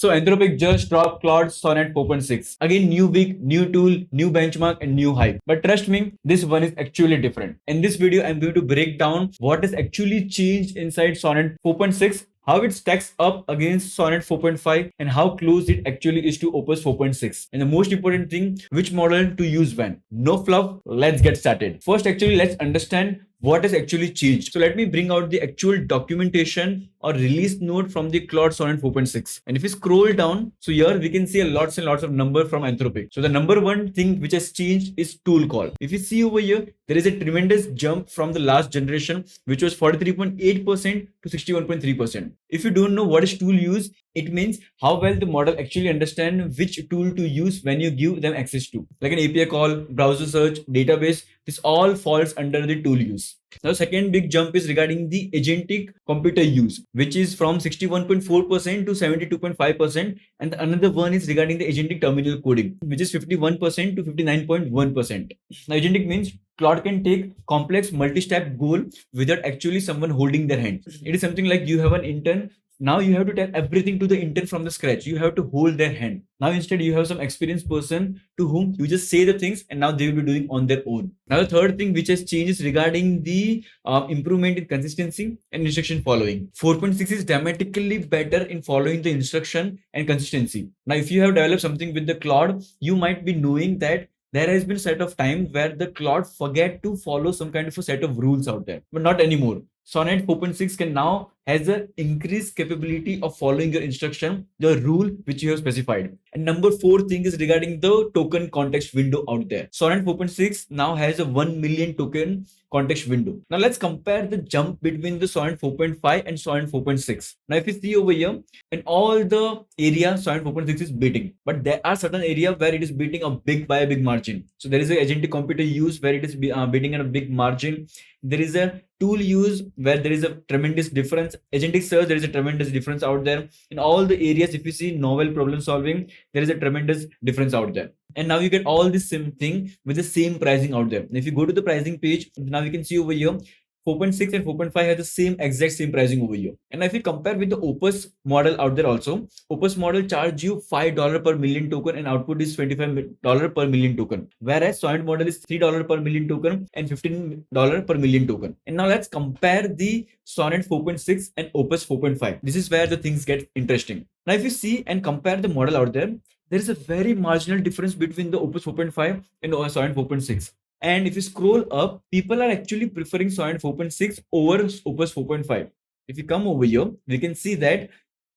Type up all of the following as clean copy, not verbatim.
So Anthropic just dropped Claude Sonnet 4.6. Again, new week, new tool, new benchmark, and new hype. But trust me, this one is actually different. In this video, I'm going to break down what has actually changed inside Sonnet 4.6, how it stacks up against Sonnet 4.5, and how close it actually is to Opus 4.6. And the most important thing, which model to use when. No fluff, let's get started. First, actually, let's understand what has actually changed. So let me bring out the actual documentation or release note from the Claude Sonnet 4.6. And if you scroll down, so here we can see lots and lots of number from Anthropic. So the number one thing which has changed is tool call. If you see over here, there is a tremendous jump from the last generation, which was 43.8% to 61.3%. If you don't know what is tool use, it means how well the model actually understand which tool to use when you give them access to. Like an API call, browser search, database, this all falls under the tool use. Now, second big jump is regarding the agentic computer use, which is from 61.4% to 72.5%. And another one is regarding the agentic terminal coding, which is 51% to 59.1%. Now, agentic means Claude can take complex multi-step goal without actually someone holding their hand. It is something like you have an intern. Now you have to tell everything to the intern from the scratch. You have to hold their hand. Now instead you have some experienced person to whom you just say the things and now they will be doing on their own. Now the third thing which has changed is regarding the improvement in consistency and instruction following. 4.6 is dramatically better in following the instruction and consistency. Now if you have developed something with the Claude, you might be knowing that there has been a set of time where the Claude forget to follow some kind of a set of rules out there, but not anymore. Sonnet 4.6 can now has an increased capability of following your instruction, the rule which you have specified. And number four thing is regarding the token context window out there. Sonnet 4.6 now has a 1 million token context window. Now let's compare the jump between the Sonnet 4.5 and Sonnet 4.6. Now if you see over here, in all the area Sonnet 4.6 is beating, but there are certain area where it is beating by a big margin. So there is a agentic computer use where it is beating at a big margin. There is a tool use where there is a tremendous difference. Agentic search, there is a tremendous difference out there. In all the areas, if you see novel problem solving, there is a tremendous difference out there. And now you get all this same thing with the same pricing out there. And if you go to the pricing page, now you can see over here, 4.6 and 4.5 have the exact same pricing over here. And if you compare with the Opus model out there also, Opus model charge you $5 per million token and output is $25 per million token. Whereas Sonnet model is $3 per million token and $15 per million token. And now let's compare the Sonnet 4.6 and Opus 4.5. This is where the things get interesting. Now if you see and compare the model out there, there is a very marginal difference between the Opus 4.5 and Sonnet 4.6. And if you scroll up, people are actually preferring Sonnet 4.6 over Opus 4.5. If you come over here, we can see that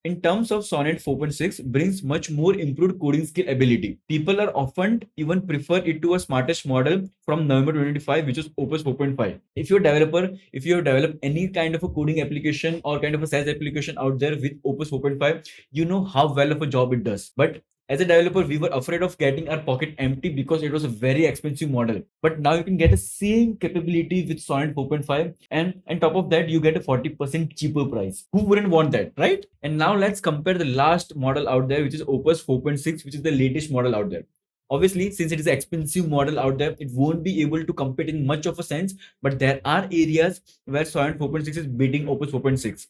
in terms of Sonnet 4.6 brings much more improved coding skill ability. People are often even prefer it to a smartest model from November 2025, which is Opus 4.5. If you're a developer, if you have developed any kind of a coding application or kind of a SaaS application out there with Opus 4.5, you know how well of a job it does. But as a developer, we were afraid of getting our pocket empty because it was a very expensive model. But now you can get the same capability with Sonnet 4.5, and on top of that, you get a 40% cheaper price. Who wouldn't want that, right? And now let's compare the last model out there, which is Opus 4.6, which is the latest model out there. Obviously, since it is an expensive model out there, it won't be able to compete in much of a sense, but there are areas where Sonnet 4.6 is beating Opus 4.6,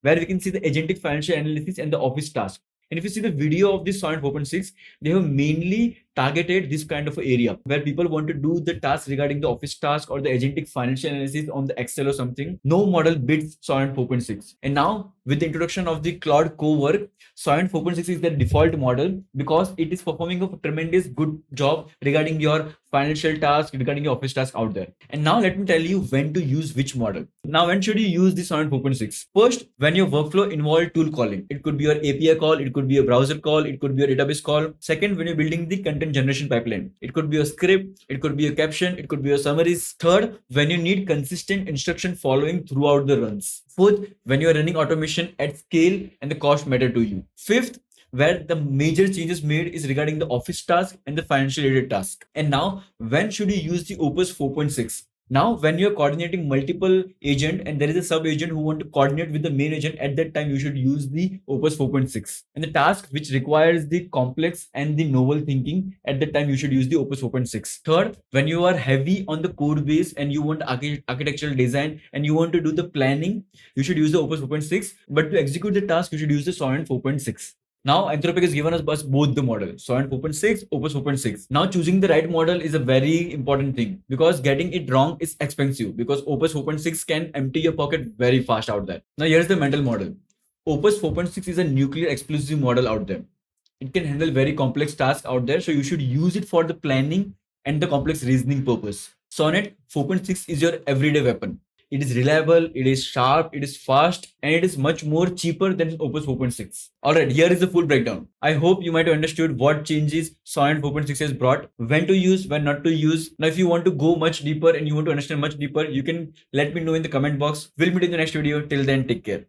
where we can see the agentic financial analysis and the office task. And if you see the video of this Sonnet 4.6, they have mainly targeted this kind of area where people want to do the task regarding the office task or the agentic financial analysis on the Excel or something. No model beats Sonnet 4.6. And now with the introduction of the Claude co-work, Sonnet 4.6 is the default model because it is performing a tremendous good job regarding your financial task, regarding your office task out there. And now let me tell you when to use which model. Now, when should you use the Sonnet 4.6? First, when your workflow involves tool calling. It could be your API call, it could be a browser call, it could be a database call. Second, when you're building the content generation pipeline. It could be a script, it could be a caption, it could be a summaries. Third, when you need consistent instruction following throughout the runs. Fourth, when you are running automation at scale and the cost matter to you. Fifth, where the major changes made is regarding the office task and the financial related task. And now, when should you use the Opus 4.6? Now, when you're coordinating multiple agent and there is a sub agent who want to coordinate with the main agent, at that time you should use the Opus 4.6. And the task which requires the complex and the novel thinking, at that time you should use the Opus 4.6. Third, when you are heavy on the code base and you want architectural design and you want to do the planning, you should use the Opus 4.6. But to execute the task, you should use the Sonnet 4.6. Now Anthropic has given us both the model, Sonnet 4.6, Opus 4.6. Now choosing the right model is a very important thing because getting it wrong is expensive because Opus 4.6 can empty your pocket very fast out there. Now here's the mental model. Opus 4.6 is a nuclear explosive model out there. It can handle very complex tasks out there, so you should use it for the planning and the complex reasoning purpose. Sonnet 4.6 is your everyday weapon. It is reliable, it is sharp, it is fast, and it is much more cheaper than Opus 4.6. Alright, here is the full breakdown. I hope you might have understood what changes Sonnet 4.6 has brought, when to use, when not to use. Now, if you want to go much deeper and you want to understand much deeper, you can let me know in the comment box. We'll meet in the next video. Till then, take care.